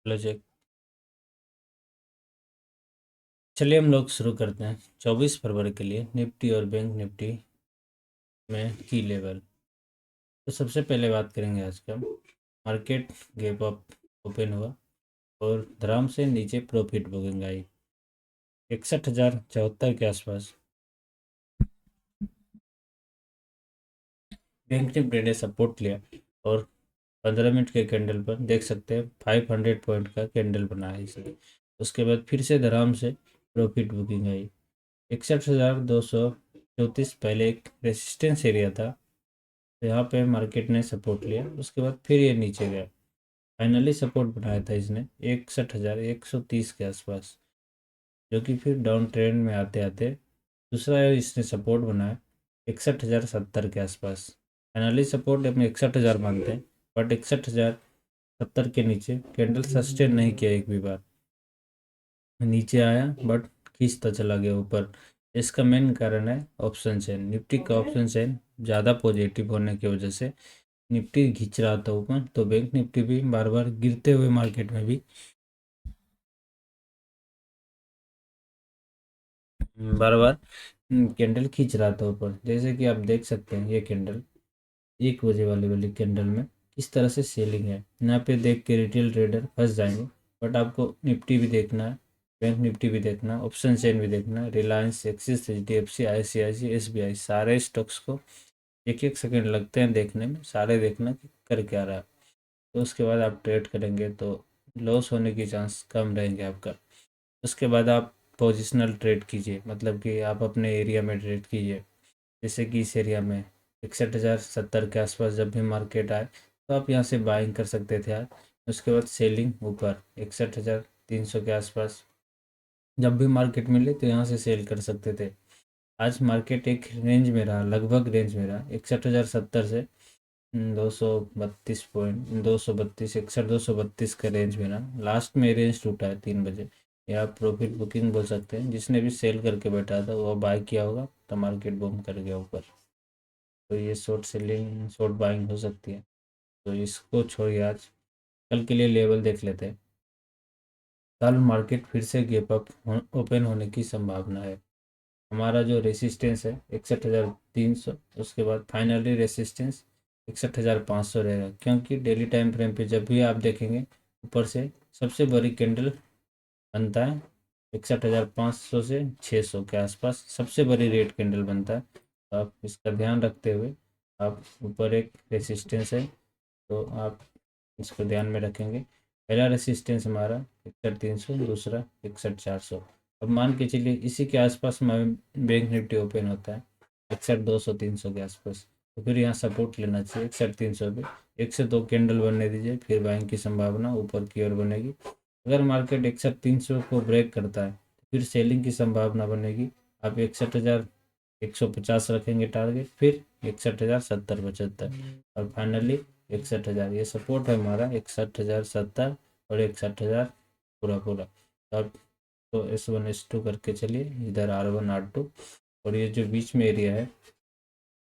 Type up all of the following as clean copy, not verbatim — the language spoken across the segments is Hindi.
Hello Jack. चलिए हम लोग शुरू करते हैं 24 फरवरी के लिए निफ्टी और बैंक निफ्टी में की लेवल। तो सबसे पहले बात करेंगे आज का मार्केट गैप अप ओपन हुआ और धड़ाम से नीचे प्रॉफिट बुकिंग आई 61,074 के आसपास। बैंक निफ्टी ने सपोर्ट लिया और 15 मिनट के कैंडल पर देख सकते हैं 500 पॉइंट का कैंडल बना है इसने। उसके बाद फिर से धड़ाम से प्रॉफिट बुकिंग आई 61,234 पहले एक रेसिस्टेंस एरिया था। तो यहाँ पे मार्केट ने सपोर्ट लिया, उसके बाद फिर ये नीचे गया। फाइनली सपोर्ट बनाया था इसने 61,130 के आसपास, जो कि फिर डाउन ट्रेंड में आते आते दूसरा इसने सपोर्ट बनाया 61,070 के आसपास। फाइनली सपोर्ट अपने 61,000 मानते हैं, बट 61,070 के नीचे कैंडल सस्टेन नहीं किया एक भी बार। नीचे आया बट खींचता चला गया ऊपर। इसका मेन कारण है ऑप्शन चेन। निफ्टी का ऑप्शन चेन ज़्यादा पॉजिटिव होने की वजह से निफ्टी खींच रहा था ऊपर, तो बैंक निफ्टी भी बार बार गिरते हुए मार्केट में भी बार बार कैंडल खींच रहा था ऊपर। जैसे कि आप देख सकते हैं ये कैंडल 1 बजे वाली कैंडल में किस तरह से सेलिंग है। यहाँ पे देख के रिटेल ट्रेडर फंस जाएंगे, बट आपको निफ्टी भी देखना है, बैंक निफ्टी भी देखना है, ऑप्शन चेन भी देखना है। Reliance, axis, HDFC, ICICI, SBI सारे स्टॉक्स को एक एक सेकंड लगते हैं देखने में, सारे देखना कि कर क्या रहा है। तो उसके बाद आप ट्रेड करेंगे तो लॉस होने की चांस कम रहेंगे आपका। उसके बाद आप पोजिशनल ट्रेड कीजिए, मतलब कि आप अपने एरिया में ट्रेड कीजिए। जैसे कि इस एरिया में 61,070 के आसपास जब भी मार्केट आए तो आप यहाँ से बाइंग कर सकते थे आज। उसके बाद सेलिंग ऊपर 61,300 के आसपास जब भी मार्केट मिले तो यहाँ से सेल कर सकते थे। आज मार्केट एक रेंज में रहा, लगभग रेंज में रहा 61,070 से 232 61,232 का रेंज में रहा। लास्ट में रेंज टूटा है 3 बजे, या आप प्रॉफिट बुकिंग बोल सकते हैं। जिसने भी सेल करके बैठा था वो बाय किया होगा तो मार्केट बूम कर गया ऊपर। तो ये शॉर्ट सेलिंग शॉर्ट बाइंग हो सकती है। तो इसको छोड़िए, आज कल के लिए लेवल देख लेते हैं। कल मार्केट फिर से गैप अप ओपन होने की संभावना है। हमारा जो रेसिस्टेंस है 61,300, उसके बाद फाइनली रेसिस्टेंस 61,500 रहेगा, क्योंकि डेली टाइम फ्रेम पे जब भी आप देखेंगे ऊपर से सबसे बड़ी कैंडल बनता है 61,500 से 600 के आसपास सबसे बड़ी रेड कैंडल बनता है। तो आप इसका ध्यान रखते हुए आप ऊपर एक रेसिस्टेंस है तो आप इसको ध्यान में रखेंगे। पहला रेसिस्टेंस हमारा 61,300, दूसरा 61,400। अब मान के चलिए इसी के आसपास में बैंक निफ्टी ओपन होता है 61,200 300 के आसपास, तो फिर यहाँ सपोर्ट लेना चाहिए 61,300 पे। 1 से 2 कैंडल बनने दीजिए, फिर बाइंग की संभावना ऊपर की ओर बनेगी। अगर मार्केट 61,300 को ब्रेक करता है तो फिर सेलिंग की संभावना बनेगी। आप 61,150 रखेंगे टारगेट, फिर 61,070 75 और फाइनली 61,000। ये सपोर्ट है हमारा 61,070 और 61,000 पूरा पूरा। तो आप तो S1 S2 करके चलिए, इधर R1 R2, और ये जो बीच में एरिया है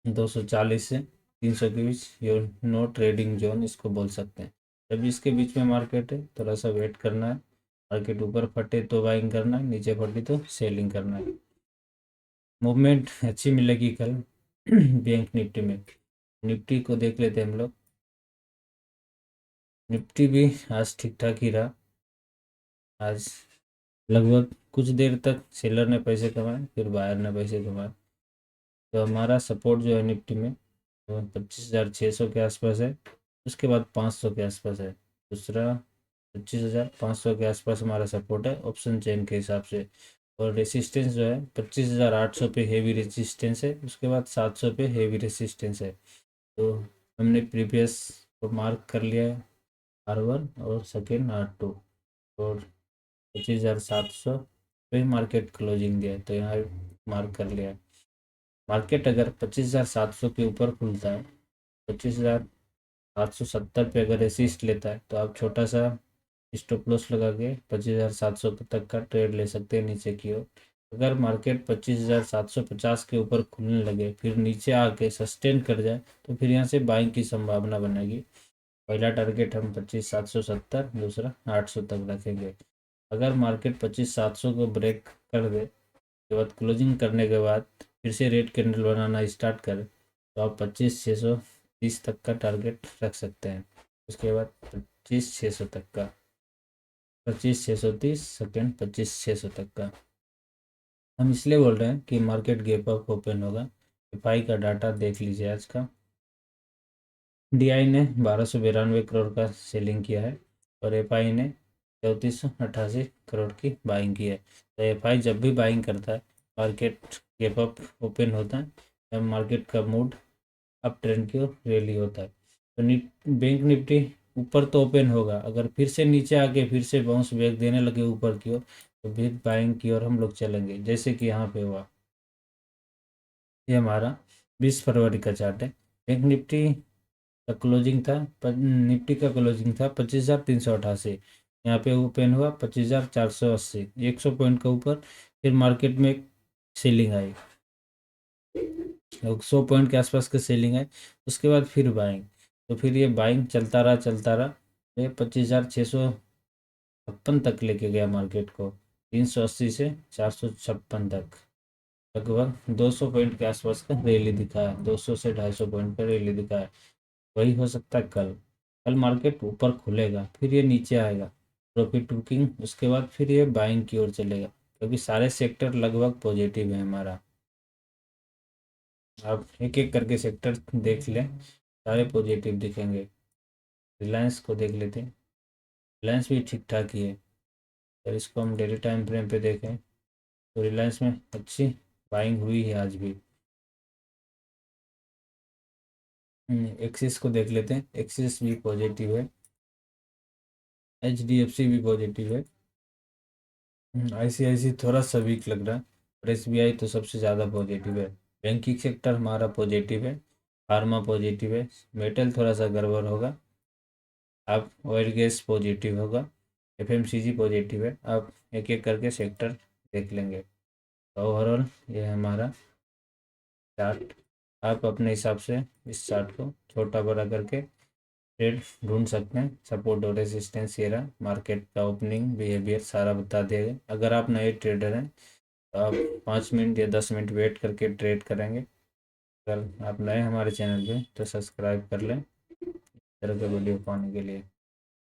240 से 300 के बीच, ये नो ट्रेडिंग जोन इसको बोल सकते हैं। जब इसके बीच में मार्केट है थोड़ा सा वेट करना है। मार्केट ऊपर फटे तो बाइंग करना है, नीचे फटी तो सेलिंग करना है। मूवमेंट अच्छी मिलेगी कल बैंक निफ्टी में। निफ्टी को देख लेते हैं हम लोग। निफ्टी भी आज ठीक ठाक ही रहा। आज लगभग कुछ देर तक सेलर ने पैसे कमाए, फिर बायर ने पैसे कमाए। तो हमारा सपोर्ट जो है निफ्टी में वो 25,600 के आसपास है। उसके बाद 500 के आसपास है दूसरा। 25,500 के आसपास हमारा सपोर्ट है ऑप्शन चेन के हिसाब से। और रेसिस्टेंस जो है 25,800 पे हेवी रेसिस्टेंस है, उसके बाद 700 पे हेवी रेसिस्टेंस है। तो हमने प्रीवियस को मार्क कर लिया है R1 और सेकेंड R2। और 25,700 पे मार्केट क्लोजिंग दिया है तो यहाँ मार्क कर लिया है। मार्केट अगर 25,700 के ऊपर खुलता है, 25,870 पे अगर रेसिस्ट लेता है तो आप छोटा सा स्टॉप लॉस लगा के 25,700 तक का ट्रेड ले सकते हैं नीचे की ओर। अगर मार्केट 25,750 के ऊपर खुलने लगे फिर नीचे आके सस्टेन कर जाए तो फिर यहाँ से बाइंग की संभावना बनेगी। पहला टारगेट हम 25,770, दूसरा 800 तक रखेंगे। अगर मार्केट 25,700 को ब्रेक कर दे, के बाद क्लोजिंग करने के बाद फिर से रेड कैंडल बनाना स्टार्ट करे, तो आप 25,630 तक का टारगेट रख सकते हैं। उसके बाद 25,600 तक का, 25,630 सेकेंड, 25,600 तक का। हम इसलिए बोल रहे हैं कि मार्केट गैप अप ओपन होगा। एफआई का डाटा देख लीजिए आज का। डीआई ने 1292 करोड़ का सेलिंग किया है और एफआई ने 3488 करोड़ की बाइंग की है। तो एफआई जब भी बाइंग करता है, मार्केट गैप अप ओपन होता है, जब मार्केट का मूड अप ट्रेंड की ओर रैली होता है। तो बैंक निफ्टी ऊपर तो ओपन होगा, अगर फिर से नीचे आके फिर से बाउंस बैक देने लगे ऊपर की ओर, तो फिर बाइंग की ओर हम लोग चलेंगे, जैसे कि यहाँ पे हुआ। ये हमारा 20 फरवरी का चार्ट है। बैंक निफ्टी का क्लोजिंग था, निफ्टी का क्लोजिंग था 25,388। यहाँ पे ओपन हुआ 25,480, 100 पॉइंट का ऊपर। फिर मार्केट में एक सेलिंग आई, 100 पॉइंट के आसपास का सेलिंग है। उसके बाद फिर बाइंग, तो फिर ये बाइंग चलता रहा चलता रहा, ये 25,656 तक लेके गया मार्केट को, 380 से 456 तक। लगभग 200 पॉइंट के आसपास का रैली दिखा है, 200 से 250 पॉइंट का रैली दिखा है। वही हो सकता है कल। कल मार्केट ऊपर खुलेगा, फिर ये नीचे आएगा, प्रॉफिट बुकिंग, उसके बाद फिर ये बाइंग की ओर चलेगा, क्योंकि सारे सेक्टर लगभग पॉजिटिव है हमारा। आप एक एक करके सेक्टर देख लें, सारे पॉजिटिव दिखेंगे। रिलायंस को देख लेते हैं, रिलायंस भी ठीक ठाक ही है। अगर इसको हम डेली टाइम फ्रेम पे देखें, तो रिलायंस में अच्छी बाइंग हुई है आज भी। एक्सिस को देख लेते हैं, एक्सिस भी पॉजिटिव है, HDFC भी पॉजिटिव है। ICICI थोड़ा सा वीक लग रहा है, और SBI तो सबसे ज़्यादा पॉजिटिव है। बैंकिंग सेक्टर हमारा पॉजिटिव है, फार्मा पॉजिटिव है, मेटल थोड़ा सा गड़बड़ होगा, आप ऑयल गैस पॉजिटिव होगा, FMCG पॉजिटिव है। आप एक एक करके सेक्टर देख लेंगे। तो ओवरऑल ये हमारा चार्ट, आप अपने हिसाब से इस चार्ट को छोटा बड़ा करके ट्रेड ढूंढ सकते हैं। सपोर्ट और रेजिस्टेंस ये रहा, मार्केट का ओपनिंग बिहेवियर सारा बता देगा। अगर आप नए ट्रेडर हैं, तो आप 5 मिनट या 10 मिनट वेट करके ट्रेड करेंगे। अगर आप नए हमारे चैनल पे, तो सब्सक्राइब कर लें इस तरह के वीडियो पाने के लिए।